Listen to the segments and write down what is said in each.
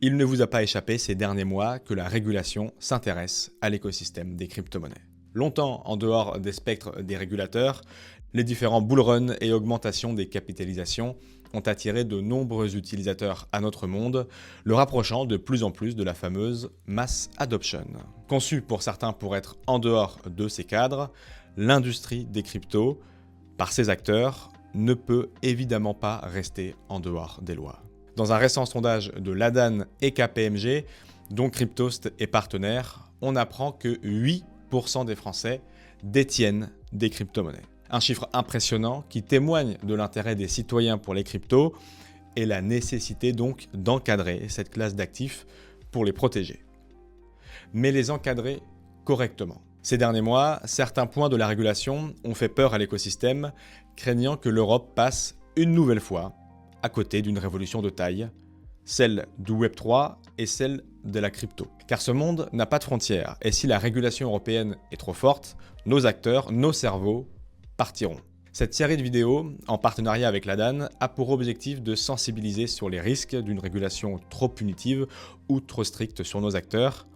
Il ne vous a pas échappé ces derniers mois que la régulation s'intéresse à l'écosystème des crypto-monnaies. Longtemps en dehors des spectres des régulateurs, les différents bull runs et augmentations des capitalisations ont attiré de nombreux utilisateurs à notre monde, le rapprochant de plus en plus de la fameuse mass adoption. Conçue pour certains pour être en dehors de ces cadres, l'industrie des cryptos, par ses acteurs, ne peut évidemment pas rester en dehors des lois. Dans un récent sondage de Ladan et KPMG, dont Cryptost est partenaire, on apprend que 8% des Français détiennent des crypto-monnaies. Un chiffre impressionnant qui témoigne de l'intérêt des citoyens pour les cryptos et la nécessité donc d'encadrer cette classe d'actifs pour les protéger. Mais les encadrer correctement. Ces derniers mois, certains points de la régulation ont fait peur à l'écosystème, craignant que l'Europe passe une nouvelle fois à côté d'une révolution de taille, celle du Web3 et celle de la crypto. Car ce monde n'a pas de frontières, et si la régulation européenne est trop forte, nos acteurs, nos cerveaux, partiront. Cette série de vidéos, en partenariat avec Ladan, a pour objectif de sensibiliser sur les risques d'une régulation trop punitive ou trop stricte sur nos acteurs,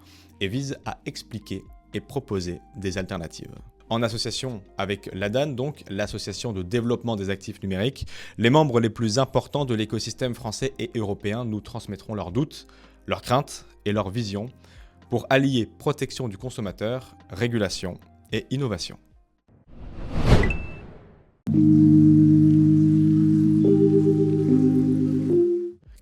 et vise à expliquer et proposer des alternatives. En association avec Ladan, donc l'association de développement des actifs numériques, les membres les plus importants de l'écosystème français et européen nous transmettront leurs doutes, leurs craintes et leurs visions pour allier protection du consommateur, régulation et innovation.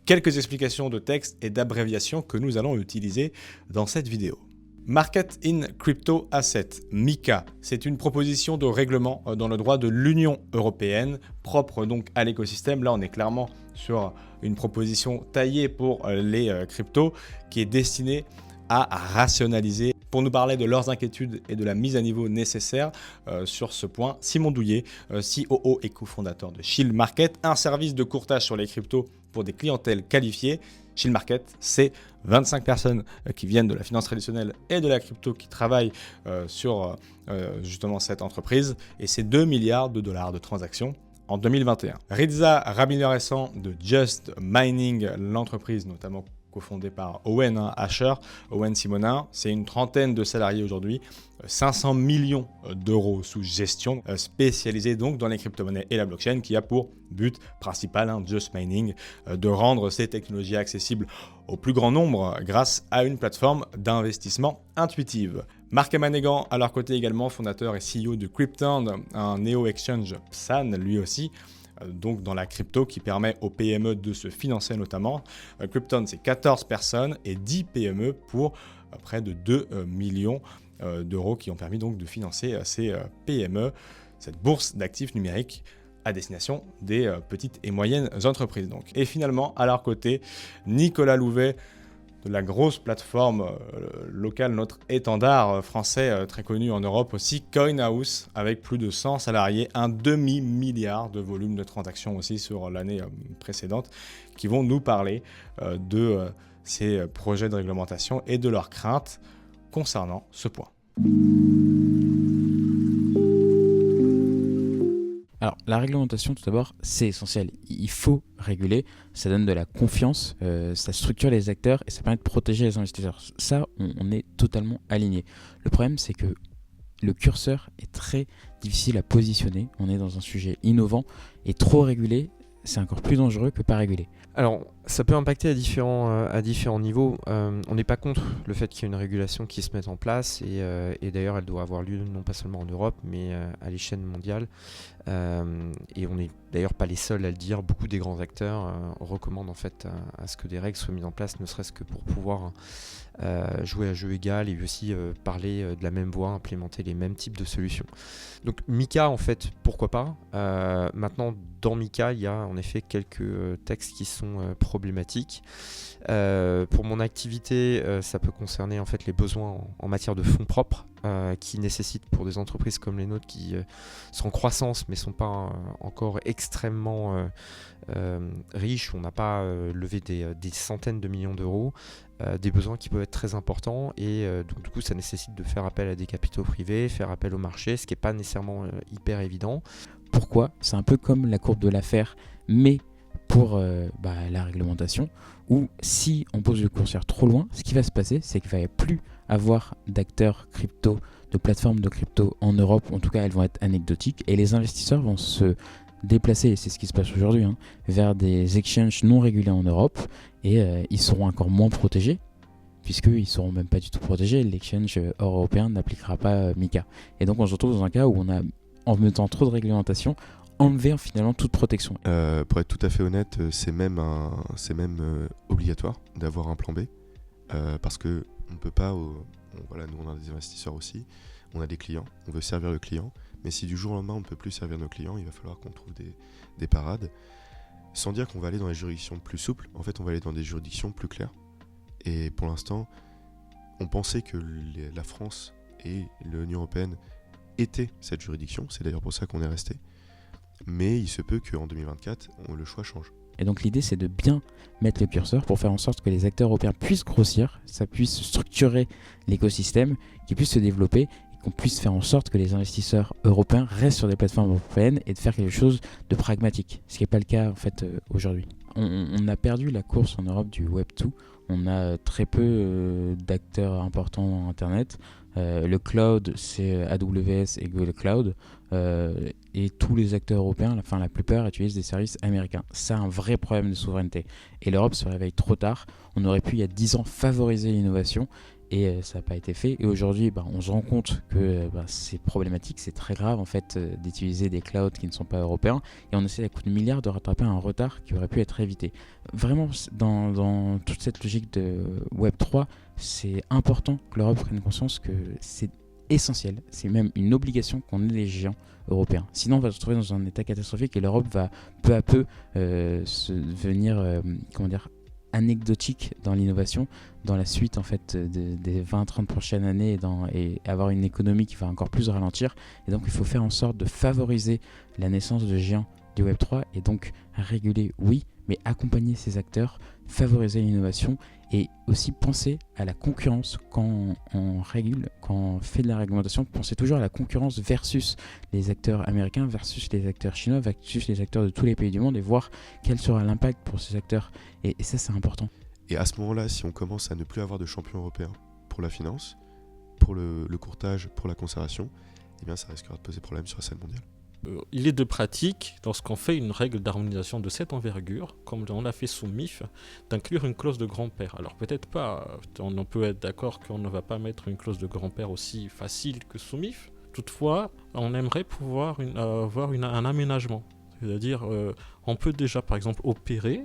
Quelques explications de texte et d'abréviation que nous allons utiliser dans cette vidéo. Market in Crypto Asset, MiCA, c'est une proposition de règlement dans le droit de l'Union européenne, propre donc à l'écosystème. Là, on est clairement sur une proposition taillée pour les cryptos qui est destinée à rationaliser. Pour nous parler de leurs inquiétudes et de la mise à niveau nécessaire sur ce point, Simon Douillet, COO et cofondateur de Shield Market, un service de courtage sur les cryptos pour des clientèles qualifiées. Shield Market, c'est 25 personnes qui viennent de la finance traditionnelle et de la crypto qui travaillent sur justement cette entreprise, et c'est 2 milliards de dollars de transactions en 2021. Rizza Ramirez de Just Mining, l'entreprise notamment cofondée par Owen Asher, Owen Simonin, c'est une trentaine de salariés aujourd'hui, 500 millions d'euros sous gestion, spécialisée donc dans les crypto-monnaies et la blockchain, qui a pour but principal, Just Mining, de rendre ces technologies accessibles au plus grand nombre grâce à une plateforme d'investissement intuitive. Marc Manégan, à leur côté également, fondateur et CEO de Crypton, un néo-exchange PSAN lui aussi, donc dans la crypto qui permet aux PME de se financer notamment. Crypton, c'est 14 personnes et 10 PME pour près de 2 millions d'euros qui ont permis donc de financer ces PME, cette bourse d'actifs numériques à destination des petites et moyennes entreprises. Donc. Et finalement, à leur côté, Nicolas Louvet, de la grosse plateforme locale, notre étendard français très connu en Europe aussi, CoinHouse, avec plus de 100 salariés, un demi-milliard de volume de transactions aussi sur l'année précédente, qui vont nous parler de ces projets de réglementation et de leurs craintes concernant ce point. Alors, la réglementation, tout d'abord, c'est essentiel. Il faut réguler, ça donne de la confiance, ça structure les acteurs et ça permet de protéger les investisseurs. Ça, on est totalement aligné. Le problème, c'est que le curseur est très difficile à positionner. On est dans un sujet innovant et trop régulé, c'est encore plus dangereux que pas régulé. Alors, ça peut impacter à différents niveaux. On n'est pas contre le fait qu'il y ait une régulation qui se mette en place et d'ailleurs, elle doit avoir lieu non pas seulement en Europe, mais à l'échelle mondiale. Et on n'est d'ailleurs pas les seuls à le dire. Beaucoup des grands acteurs recommandent en fait à ce que des règles soient mises en place, ne serait-ce que pour pouvoir jouer à jeu égal et aussi parler de la même voix, implémenter les mêmes types de solutions. Donc MiCA, en fait, pourquoi pas. Maintenant, dans MiCA, il y a en effet quelques textes qui sont problématiques. Pour mon activité, ça peut concerner en fait les besoins en matière de fonds propres qui nécessitent pour des entreprises comme les nôtres qui sont en croissance mais ne sont pas encore extrêmement riches. On n'a pas levé des centaines de millions d'euros, des besoins qui peuvent être très importants et donc du coup ça nécessite de faire appel à des capitaux privés, faire appel au marché, ce qui n'est pas nécessairement hyper évident. Pourquoi ? C'est un peu comme la courbe de l'affaire, mais pour la réglementation, où si on pose le curseur trop loin, ce qui va se passer, c'est qu'il ne va plus avoir d'acteurs crypto, de plateformes de crypto en Europe, en tout cas elles vont être anecdotiques, et les investisseurs vont se déplacer, et c'est ce qui se passe aujourd'hui, vers des exchanges non régulés en Europe, et ils seront encore moins protégés, puisqu'ils ne seront même pas du tout protégés. L'exchange européen n'appliquera pas MiCA. Et donc on se retrouve dans un cas où on a, en mettant trop de réglementation, enlevé finalement toute protection. Pour être tout à fait honnête, c'est même obligatoire d'avoir un plan B, parce que on ne peut pas, nous on a des investisseurs aussi, on a des clients, on veut servir le client, mais si du jour au lendemain on ne peut plus servir nos clients, il va falloir qu'on trouve des parades, sans dire qu'on va aller dans les juridictions plus souples. En fait on va aller dans des juridictions plus claires. Et pour l'instant, on pensait que la France et l'Union européenne étaient cette juridiction, c'est d'ailleurs pour ça qu'on est resté. Mais il se peut qu'en 2024, le choix change. Et donc l'idée, c'est de bien mettre le curseur pour faire en sorte que les acteurs européens puissent grossir, ça puisse structurer l'écosystème, qu'ils puissent se développer, et qu'on puisse faire en sorte que les investisseurs européens restent sur des plateformes européennes et de faire quelque chose de pragmatique, ce qui n'est pas le cas en fait aujourd'hui. On a perdu la course en Europe du Web 2. On a très peu d'acteurs importants dans Internet. Le cloud, c'est AWS et Google Cloud. Et tous les acteurs européens, la plupart, utilisent des services américains. C'est un vrai problème de souveraineté. Et l'Europe se réveille trop tard. On aurait pu, il y a 10 ans, favoriser l'innovation. Et ça n'a pas été fait. Et aujourd'hui, on se rend compte que c'est problématique, c'est très grave en fait d'utiliser des clouds qui ne sont pas européens. Et on essaie à coup de milliards de rattraper un retard qui aurait pu être évité. Vraiment, dans toute cette logique de Web3, c'est important que l'Europe prenne conscience que c'est essentiel. C'est même une obligation qu'on ait les géants européens. Sinon, on va se retrouver dans un état catastrophique et l'Europe va peu à peu devenir anecdotique dans l'innovation, dans la suite en fait des 20-30 prochaines années et avoir une économie qui va encore plus ralentir. Et donc il faut faire en sorte de favoriser la naissance de géants du Web3 et donc réguler, oui, mais accompagner ces acteurs, favoriser l'innovation et aussi penser à la concurrence quand on régule, quand on fait de la réglementation, penser toujours à la concurrence versus les acteurs américains, versus les acteurs chinois, versus les acteurs de tous les pays du monde et voir quel sera l'impact pour ces acteurs. Et ça, c'est important. Et à ce moment-là, si on commence à ne plus avoir de champion européen pour la finance, pour le courtage, pour la conservation, eh bien ça risquera de poser problème sur la scène mondiale. Il est de pratique, lorsqu'on fait une règle d'harmonisation de cette envergure, comme on l'a fait sous MIF, d'inclure une clause de grand-père. Alors peut-être pas, on peut être d'accord qu'on ne va pas mettre une clause de grand-père aussi facile que sous MIF. Toutefois, on aimerait pouvoir avoir un aménagement. C'est-à-dire, on peut déjà par exemple opérer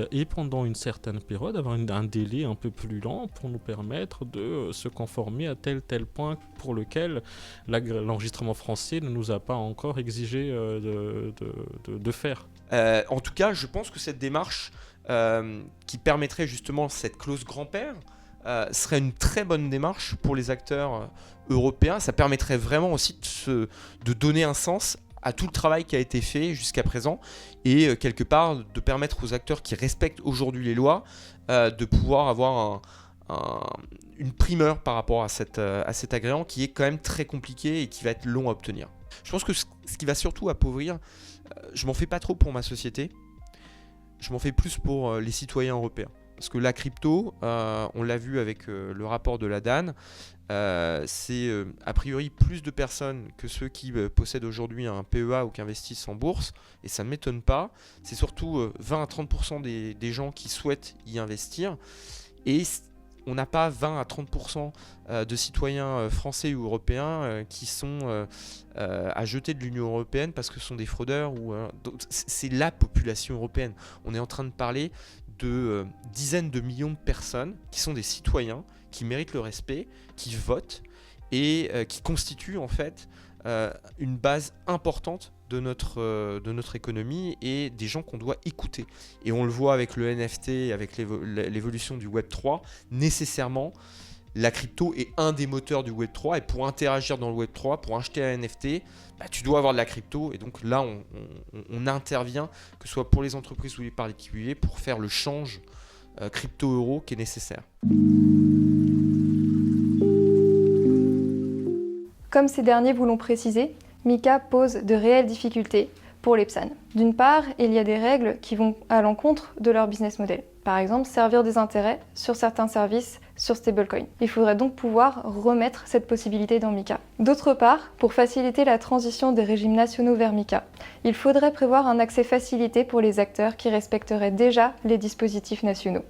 et pendant une certaine période avoir un délai un peu plus lent pour nous permettre de se conformer à tel point pour lequel l'enregistrement français ne nous a pas encore exigé de faire. En tout cas, je pense que cette démarche qui permettrait justement cette clause grand-père serait une très bonne démarche pour les acteurs européens. Ça permettrait vraiment aussi de donner un sens à tout le travail qui a été fait jusqu'à présent et quelque part de permettre aux acteurs qui respectent aujourd'hui les lois de pouvoir avoir une primeur par rapport à cet agrément qui est quand même très compliqué et qui va être long à obtenir. Je pense que ce qui va surtout appauvrir, je m'en fais pas trop pour ma société, je m'en fais plus pour les citoyens européens. Parce que la crypto, on l'a vu avec le rapport de la DAN, c'est a priori plus de personnes que ceux qui possèdent aujourd'hui un PEA ou qui investissent en bourse, et ça ne m'étonne pas. C'est surtout 20 à 30% des gens qui souhaitent y investir, et on n'a pas 20 à 30% de citoyens français ou européens qui sont à jeter de l'Union européenne parce que ce sont des fraudeurs. C'est la population européenne. On est en train de parler de dizaines de millions de personnes qui sont des citoyens, qui méritent le respect, qui votent et qui constituent en fait une base importante de notre économie et des gens qu'on doit écouter. Et on le voit avec le NFT, avec l'évolution du Web3, nécessairement la crypto est un des moteurs du Web3 et pour interagir dans le Web3, pour acheter un NFT, tu dois avoir de la crypto et donc là on intervient, que ce soit pour les entreprises ou les particuliers, pour faire le change crypto-euro qui est nécessaire. Comme ces derniers vous l'ont précisé, MiCA pose de réelles difficultés pour les PSAN. D'une part, il y a des règles qui vont à l'encontre de leur business model. Par exemple, servir des intérêts sur certains services sur stablecoin. Il faudrait donc pouvoir remettre cette possibilité dans MiCA. D'autre part, pour faciliter la transition des régimes nationaux vers MiCA, il faudrait prévoir un accès facilité pour les acteurs qui respecteraient déjà les dispositifs nationaux.